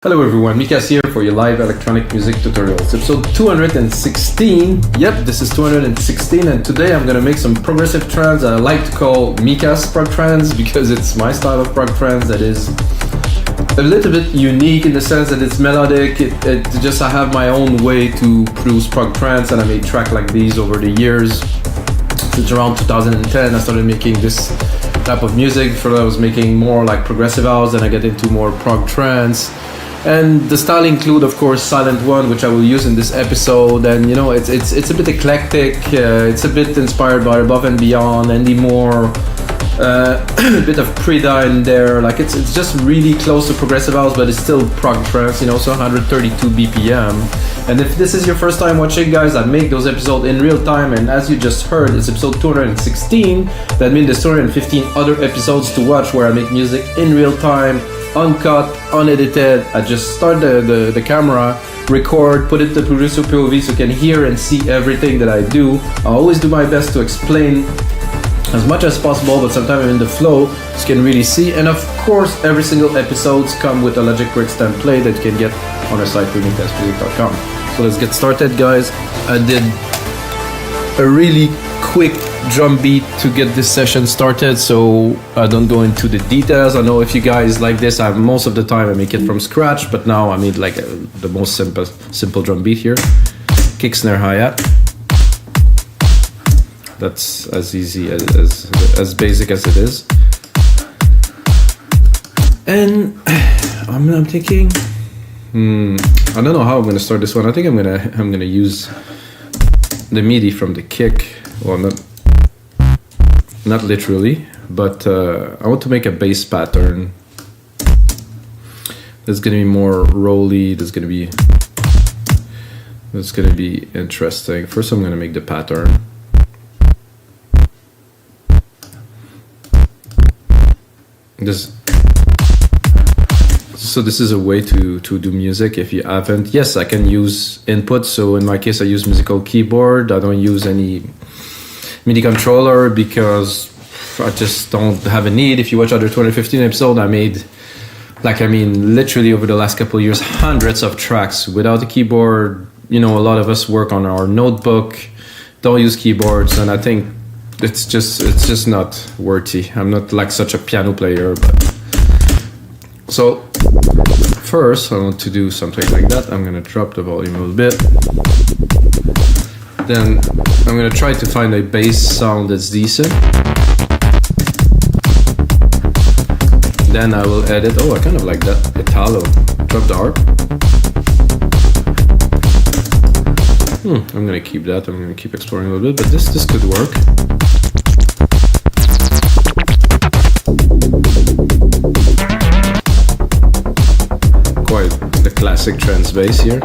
Hello everyone, Mikas here for your live electronic music tutorials. Episode 216. Yep, this is 216, and today I'm gonna make some progressive trance that I like to call Mikas prog trance because it's my style of prog trance that is a little bit unique in the sense that it's melodic. I have my own way to produce prog trance, and I made tracks like these over the years. Since around 2010 I started making this type of music. Before I was making more like progressive house, then I get into more prog trance. And the style include, of course, Silent One, which I will use in this episode. And you know, it's a bit eclectic. It's a bit inspired by Above and Beyond, Andy Moore, a bit of Prida in there. Like it's just really close to progressive house, but it's still prog trance. You know, so 132 BPM. And if this is your first time watching, guys, I make those episodes in real time. And as you just heard, it's episode 216. That means there's 215 other episodes to watch where I make music in real time, uncut, unedited. I just start the camera, record, put it to producer POV so you can hear and see everything that I do. I always do my best to explain as much as possible, but sometimes I'm in the flow, so you can really see. And of course, every single episodes come with a Logic Bricks template that you can get on our site, remixmusic.com. So let's get started, guys. I did a really quick drum beat to get this session started, so I don't go into the details. I know if you guys like this, most of the time I make it from scratch, but now I made like the most simple drum beat here. Kick, snare, hi-hat. That's as easy as basic as it is. And I'm thinking, I don't know how I'm gonna start this one. I think I'm gonna use the MIDI from the kick. Well, not literally, but I want to make a bass pattern that's gonna be more rolly. That's gonna be interesting. First, I'm gonna make the pattern. So this is a way to do music if you haven't. Yes, I can use input. So in my case, I use musical keyboard. I don't use any MIDI controller because I just don't have a need. If you watch other 215 episode, I made, literally over the last couple of years, hundreds of tracks without a keyboard. You know, a lot of us work on our notebook, don't use keyboards, and I think it's just not worthy. I'm not like such a piano player, but so first I want to do something like that. I'm gonna drop the volume a little bit. Then I'm gonna try to find a bass sound that's decent. Then I will edit. Oh, I kind of like that Italo. Drop the harp. I'm gonna keep that. I'm gonna keep exploring a little bit, but this could work. Quite the classic trance bass here.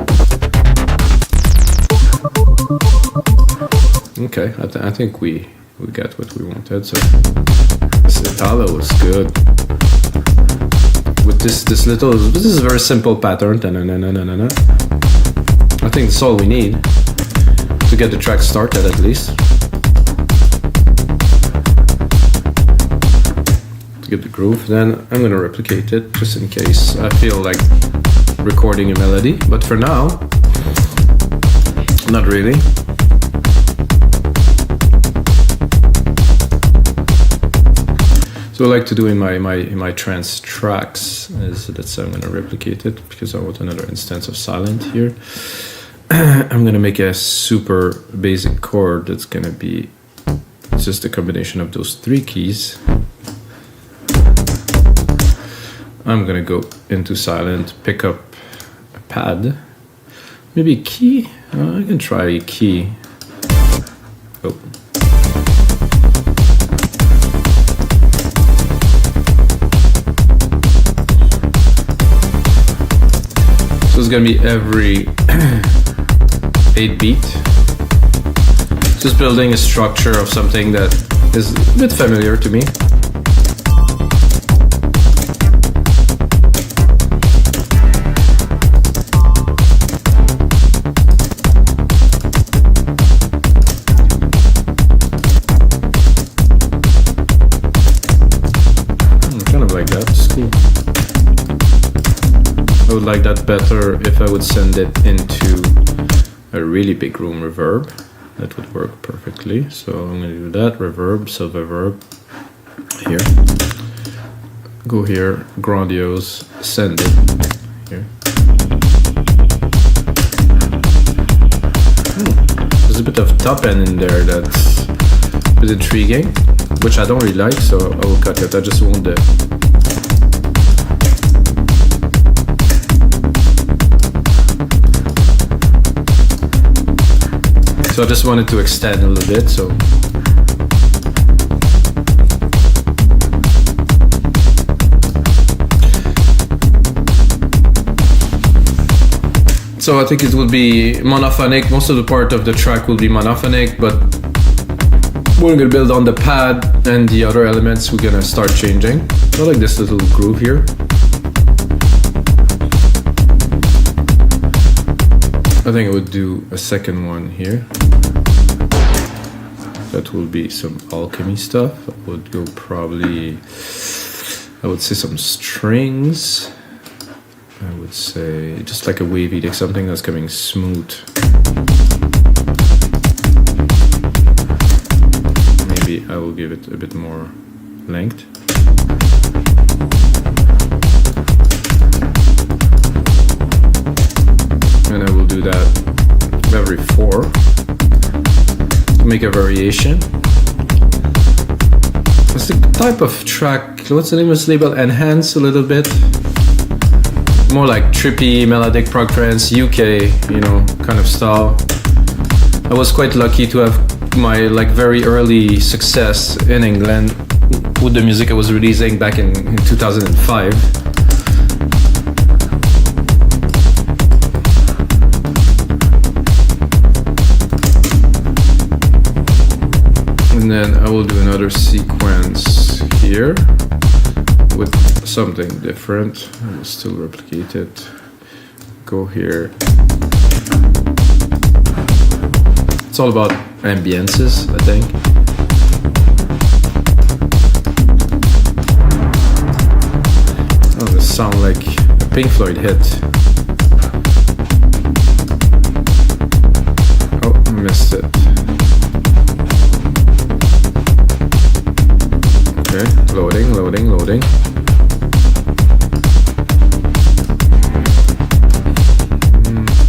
Okay, I think we got what we wanted. So this Italo was good. With this is a very simple pattern. I think that's all we need to get the track started at least. To get the groove, then I'm gonna replicate it just in case I feel like recording a melody, but for now, not really. So I like to do in my trance tracks is that I'm gonna replicate it because I want another instance of silent here. I'm gonna make a super basic chord that's gonna be just a combination of those three keys. I'm gonna go into silent, pick up a pad, maybe a key. I can try a key. Oh. So it's gonna be every 8 beat. Just building a structure of something that is a bit familiar to me. Kind of like that, it's cool. I would like that better if I would send it into a really big room reverb. That would work perfectly. So I'm going to do that. Reverb, sub-reverb. Here. Go here. Grandiose. Send it. Here. There's a bit of top end in there that's a bit intriguing, which I don't really like, so I will cut it. I just want the... So I just wanted to extend a little bit, so... So I think it will be monophonic. Most of the part of the track will be monophonic, but we're gonna build on the pad and the other elements. We're gonna start changing. I like this little groove here. I think I would do a second one here. That will be some alchemy stuff. I would go probably, I would say some strings. I would say just like a wavy, like something that's coming smooth. Maybe I will give it a bit more length. And I will do that every 4 to make a variation. It's the type of track, what's the name of this label? Enhance a little bit. More like trippy, melodic prog trance, UK, you know, kind of style. I was quite lucky to have my like very early success in England with the music I was releasing back in 2005. And then I will do another sequence here with something different. I will still replicate it. Go here. It's all about ambiences, I think. Oh, this sounds like a Pink Floyd hit. Oh, I missed it. Okay, loading, loading, loading.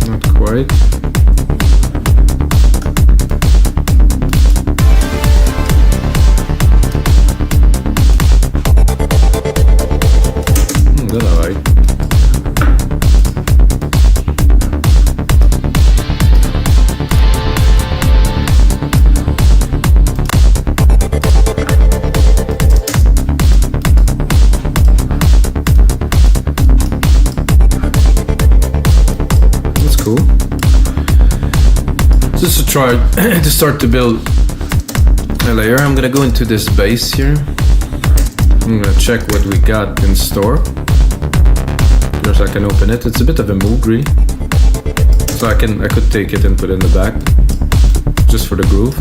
Not quite. That I like. Cool. Just to try to start to build a layer, I'm gonna go into this bass here. I'm gonna check what we got in store. Just so I can open it. It's a bit of a Moogly, so I could take it and put it in the back, just for the groove.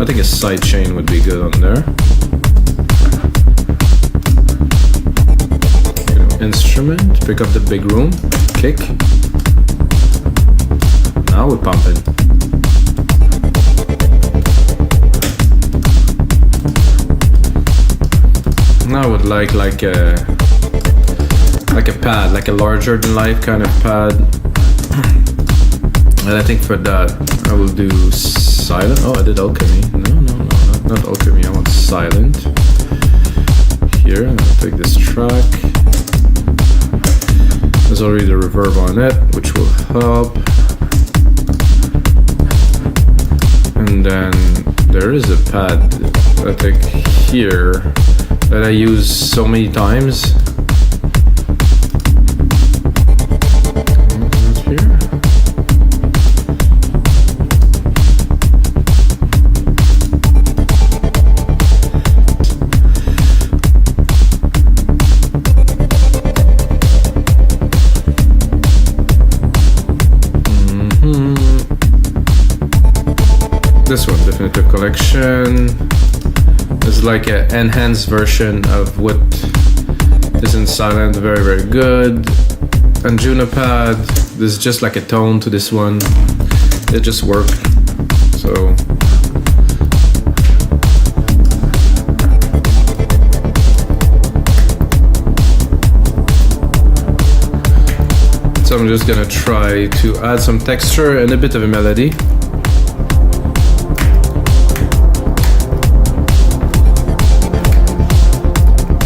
I think a side chain would be good on there. Instrument, pick up the big room, kick. Now we're pumping. Now I would like a pad, like a larger than life kind of pad. And I think for that I will do silent. Oh, I did alchemy. No, not alchemy. I want silent. Here, I'm gonna take this track. There's already the reverb on it, which will help. And then there is a pad, I think, here that I use so many times. Here. This one, Definitive Collection, is like an enhanced version of what This in silent, very, very good. And Junipad, there's just like a tone to this one. It just worked. So I'm just gonna try to add some texture and a bit of a melody.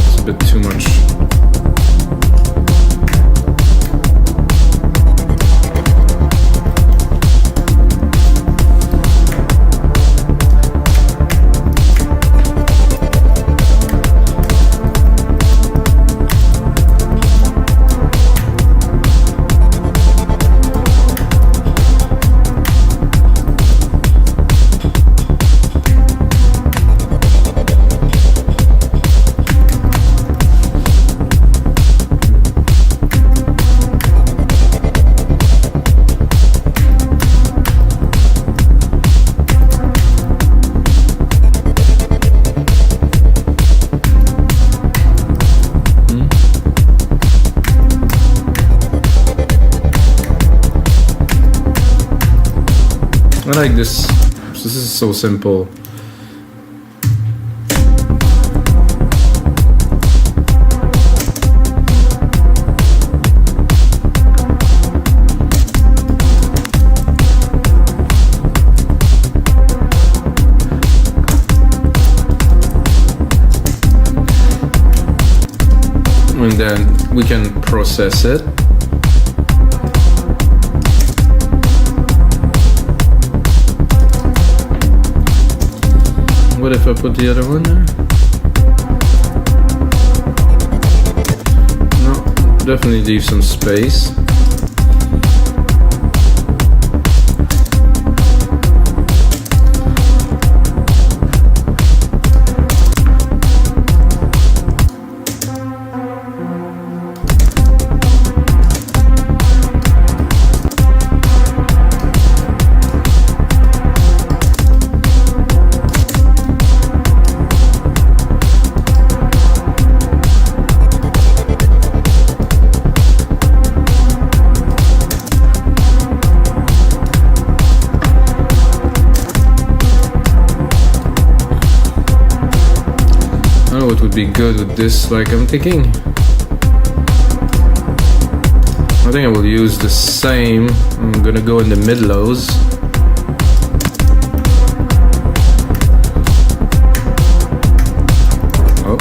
It's a bit too much. I like this. This is so simple. And then we can process it. What if I put the other one there? No, definitely leave some space. What would be good with this? Like, I'm thinking, I think I will use the same. I'm gonna go in the mid-lows. Oh.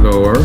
Lower.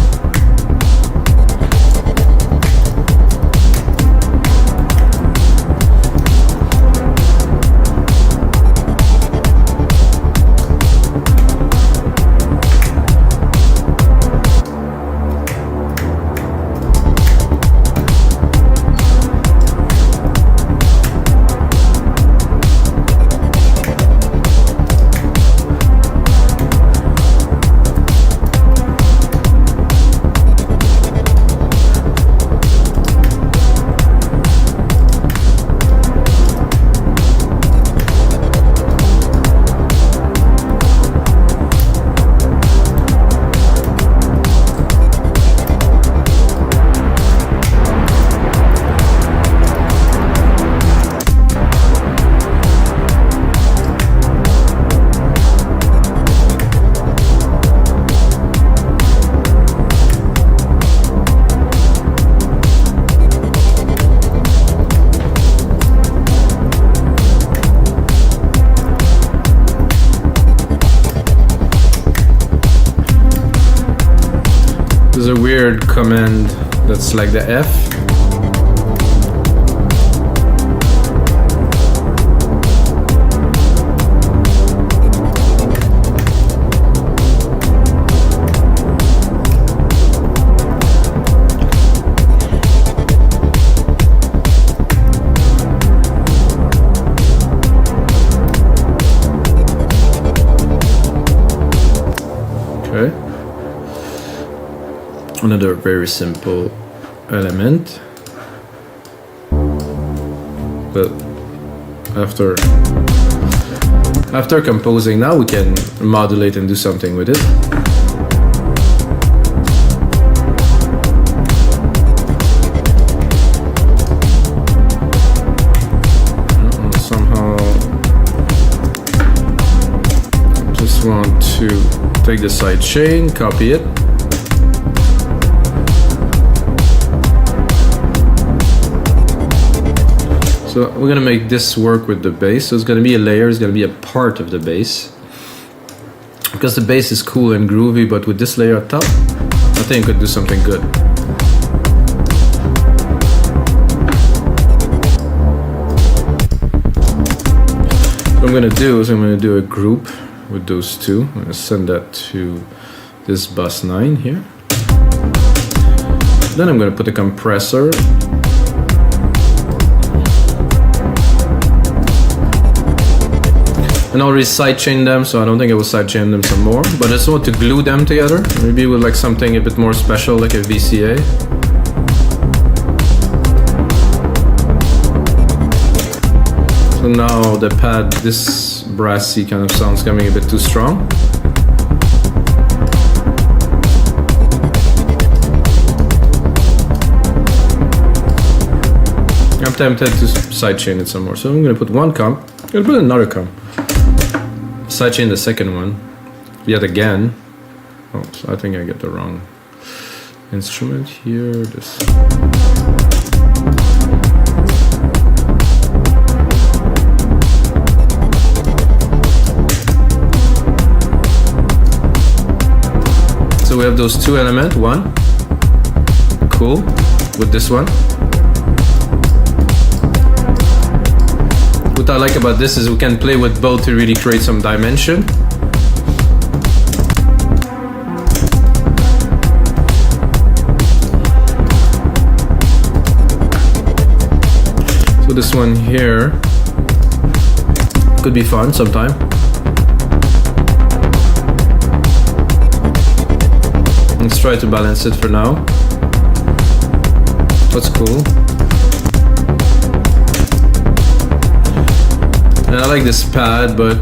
There's a weird command that's like the F. Okay. Another very simple element, but after After composing, now we can modulate and do something with it. Somehow, just want to take the side chain, copy it. So we're gonna make this work with the bass. So it's gonna be a layer, it's gonna be a part of the bass. Because the bass is cool and groovy, but with this layer at top, I think it could do something good. What I'm gonna do is I'm gonna do a group with those two. I'm gonna send that to this Bassline here. Then I'm gonna put a compressor. And already sidechain them, so I don't think I will sidechain them some more. But I just want to glue them together, maybe with like something a bit more special, like a VCA. So now the pad, this brassy kind of sound's coming a bit too strong. I'm tempted to sidechain it some more, so I'm gonna put one comp. I'm gonna put another comp. Sidechain the second one, yet again. Oops, I think I get the wrong instrument here. This. So we have those two elements. One, cool, with this one. What I like about this is we can play with both to really create some dimension. So this one here could be fun sometime. Let's try to balance it for now. That's cool. And I like this pad, but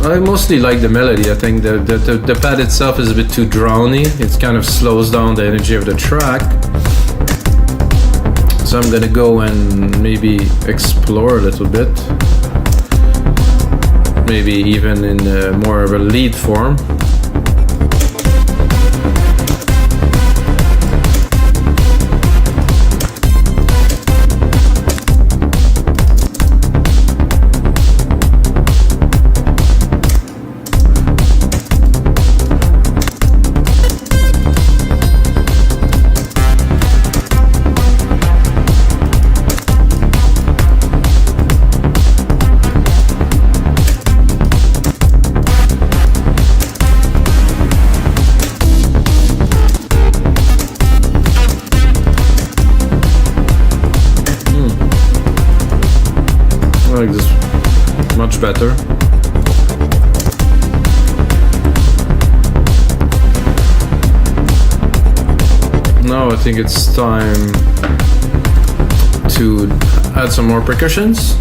I mostly like the melody. I think the pad itself is a bit too drowny. It kind of slows down the energy of the track. So I'm gonna go and maybe explore a little bit. Maybe even in more of a lead form. I like this much better. Now I think it's time to add some more percussions.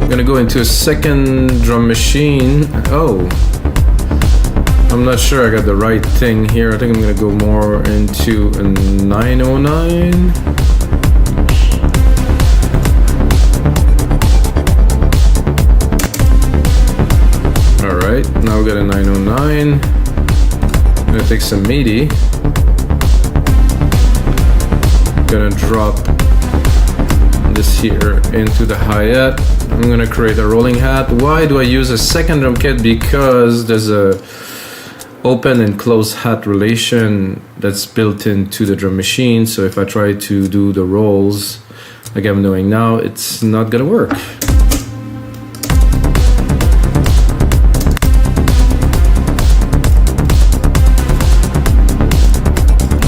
I'm gonna go into a second drum machine. Oh, I'm not sure I got the right thing here. I think I'm gonna go more into a 909. Alright, now we got a 909. I'm gonna take some MIDI. Gonna drop this here into the hi-hat. I'm gonna create a rolling hat. Why do I use a second drum kit? Because there's a open and closed hat relation that's built into the drum machine. So if I try to do the rolls like I'm doing now, it's not gonna work.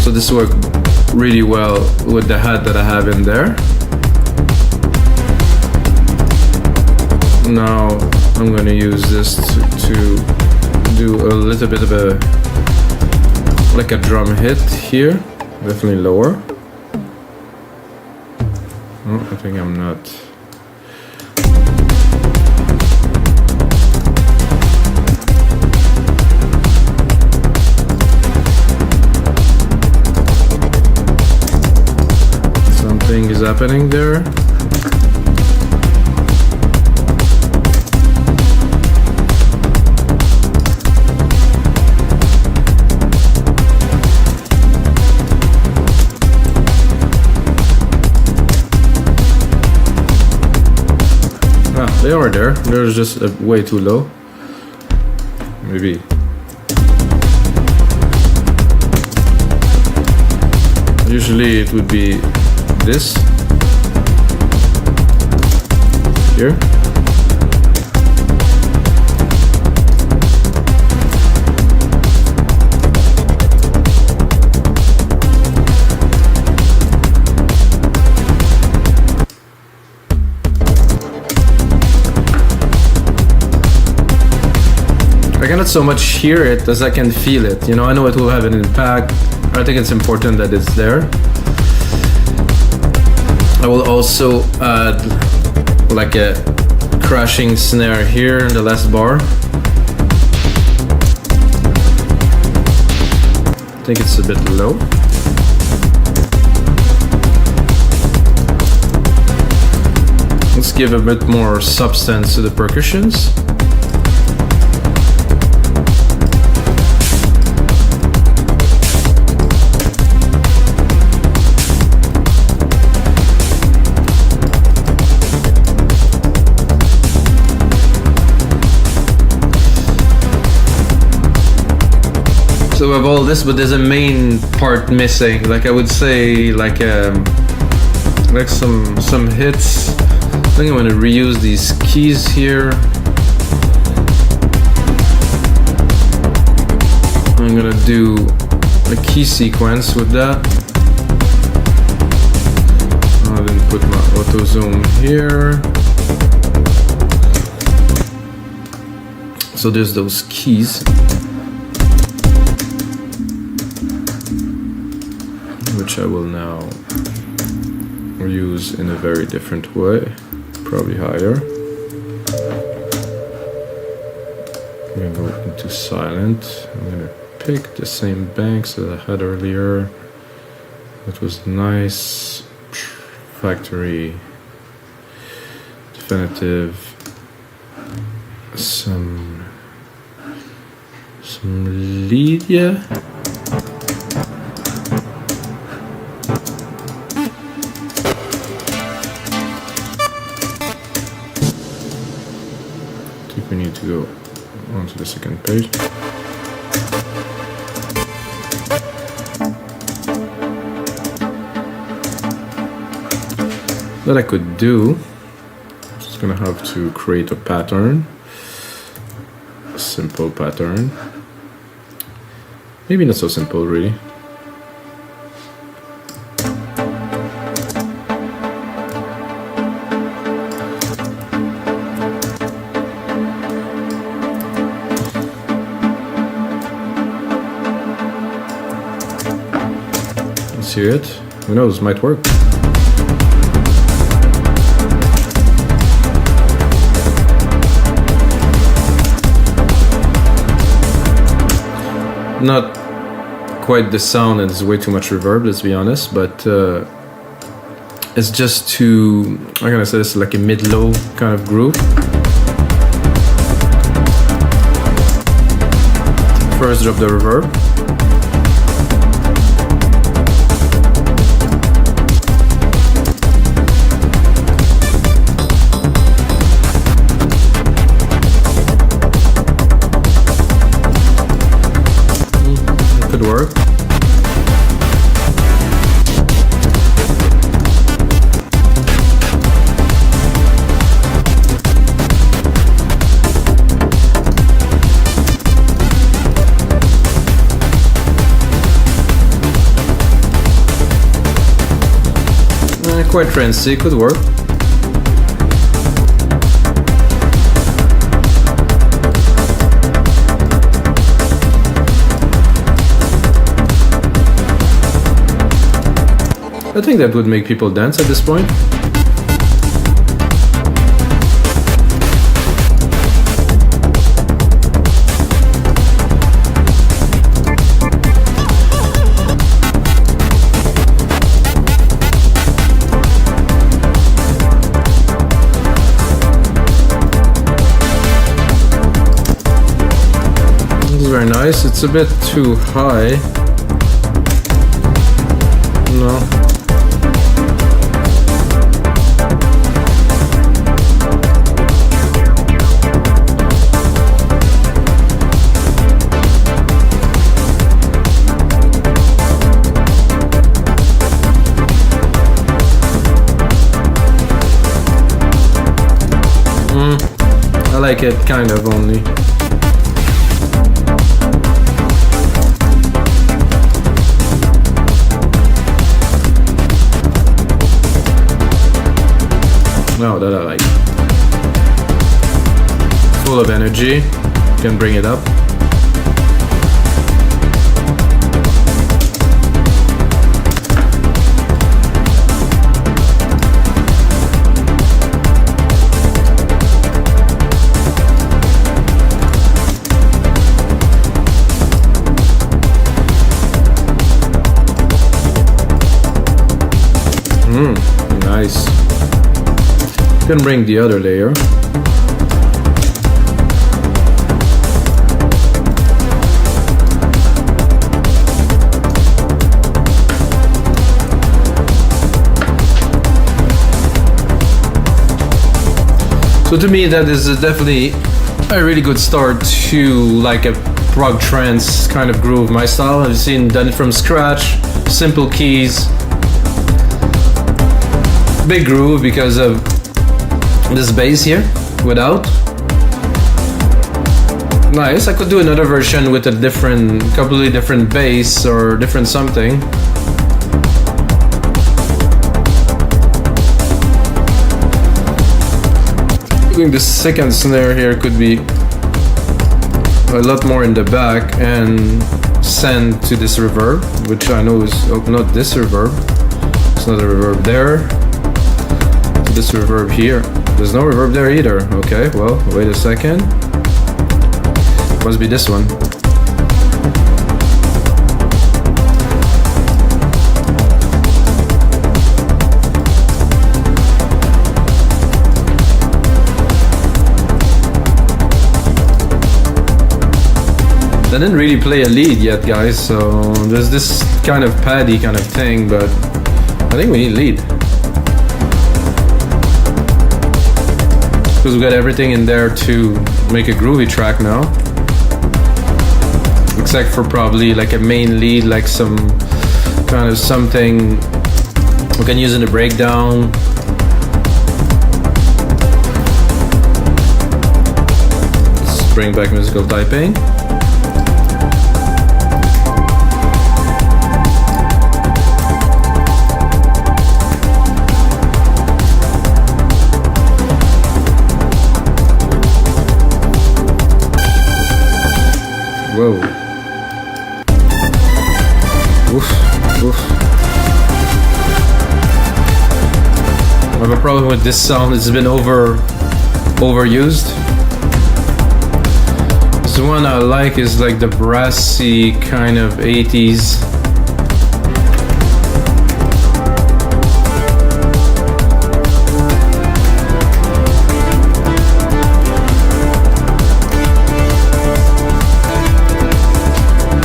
So this worked really well with the hat that I have in there. Now I'm going to use this to do a little bit of a like a drum hit here, definitely lower. Oh, I think I'm not. happening there. They are there. They're just way too low. Maybe. Usually it would be this here. I cannot so much hear it as I can feel it. You know, I know it will have an impact. I think it's important that it's there. I will also add like a crashing snare here in the last bar. I think it's a bit low. Let's give a bit more substance to the percussions. So we have all this, but there's a main part missing. Like I would say, like some hits. I think I'm gonna reuse these keys here. I'm gonna do a key sequence with that. I'll then put my auto zoom here. So there's those keys, which I will now use in a very different way, probably higher. I'm gonna go into silent. I'm gonna pick the same banks that I had earlier. That was nice, factory, definitive, some lead, yeah. We need to go onto the second page. That I could do. I'm just gonna have to create a pattern, a simple pattern. Maybe not so simple, really. See it? Who knows? Might work. Not quite the sound, and there's way too much reverb, let's be honest, but it's just too, I'm gonna say this is like a mid-low kind of groove. First drop the reverb. Work. Quite trancey, could work. I think that would make people dance at this point. very nice. It's a bit too high. No. I like it kind of only. No, that I like. Full of energy. Can bring it up. Nice. Can bring the other layer. So to me that is definitely a really good start to like a prog trance kind of groove. My style, I've done it from scratch, simple keys, big groove because of this bass here without. Nice. I could do another version with a different, completely different bass or different something. Doing the second snare here could be a lot more in the back and send to this reverb, which I know is not this reverb. It's not a reverb there. To this reverb here. There's no reverb there either. Okay, well, wait a second. Must be this one. I didn't really play a lead yet, guys, so there's this kind of paddy kind of thing, but I think we need lead. Because we got everything in there to make a groovy track now. Except for probably like a main lead, like some kind of something we can use in the breakdown. Let's bring back musical typing. Whoa. Oof, oof. I have a problem with this sound. It's been overused. The one I like is like the brassy kind of 80s.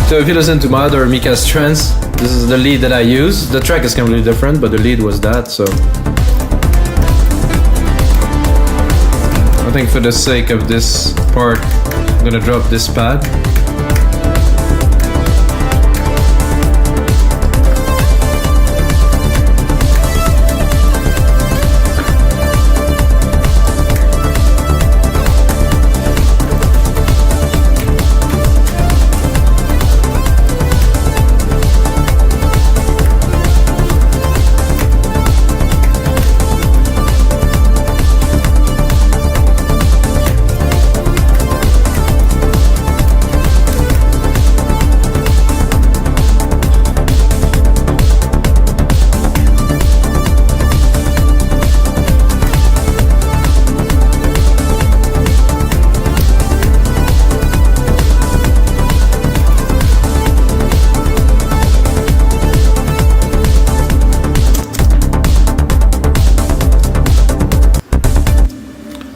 So if you listen to my other Mika's Trance, this is the lead that I use. The track is completely different, but the lead was that, so. I think for the sake of this part, I'm gonna drop this pad.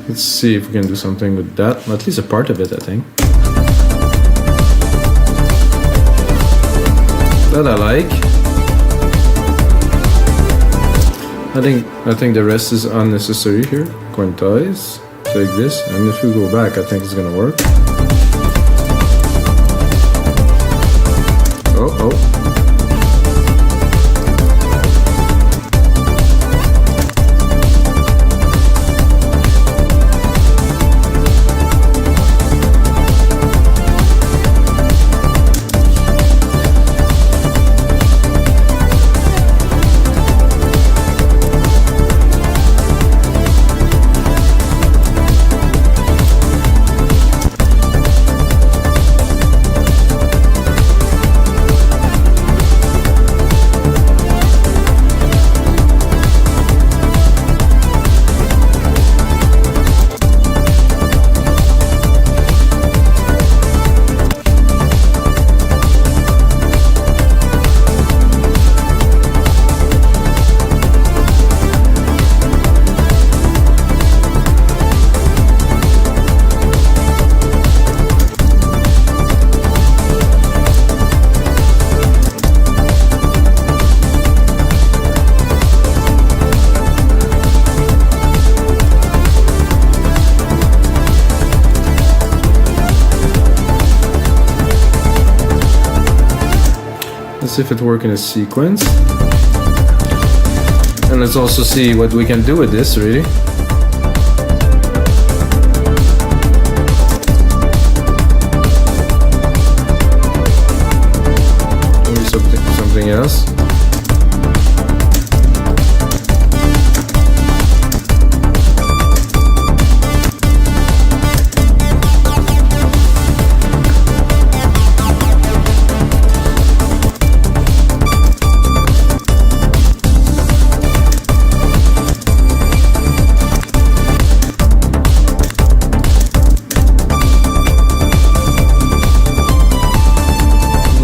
Let's see if we can do something with that. At least a part of it, I think. that I like. I think the rest is unnecessary here. Quantize, take this, and if we go back, I think it's gonna work. Oh. Let's see if it works in a sequence. And let's also see what we can do with this, really. Maybe something else.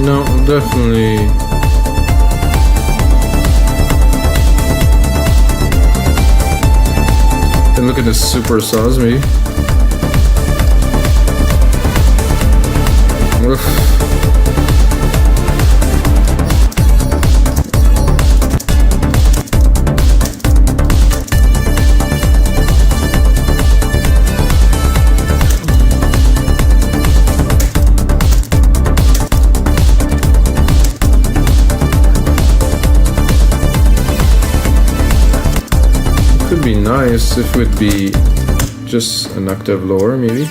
No, definitely. And look at the super saws, maybe. Oof. Could be nice if it would be just an octave lower, maybe.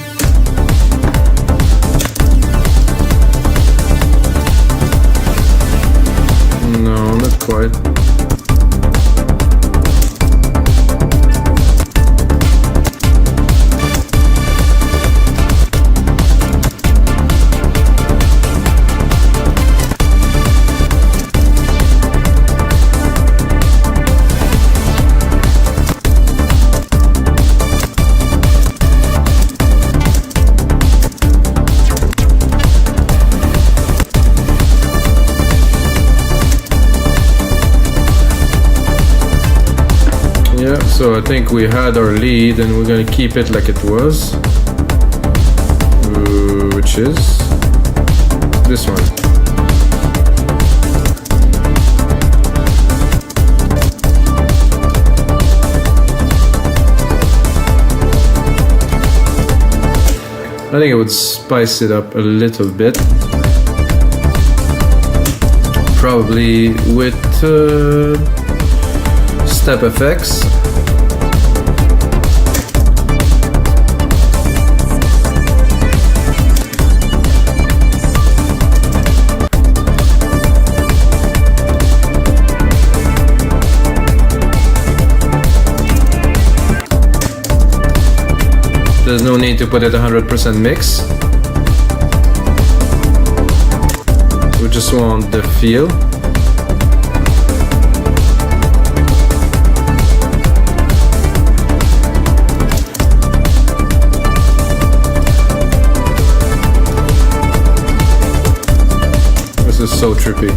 No, not quite. Yeah, so I think we had our lead and we're gonna keep it like it was, which is this one. I think I would spice it up a little bit, probably with step effects. There's no need to put it 100% mix. We just want the feel. This is so trippy.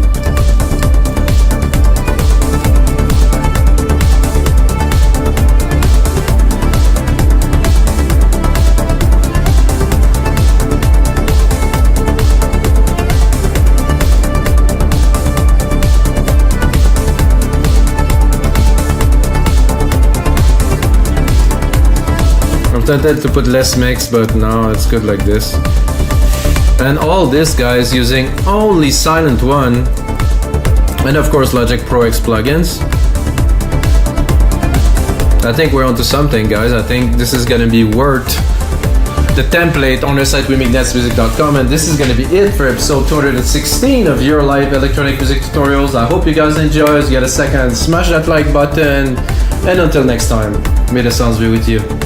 tempted to put less mix, but no, it's good like this. And all this, guys, using only Silent One, and of course Logic Pro X plugins. I think we're onto something, guys. I think this is gonna be worth the template on our site, wemakedance.music.com, and this is gonna be it for episode 216 of your live electronic music tutorials. I hope you guys enjoy. If you get a second, smash that like button, and until next time, may the sounds be with you.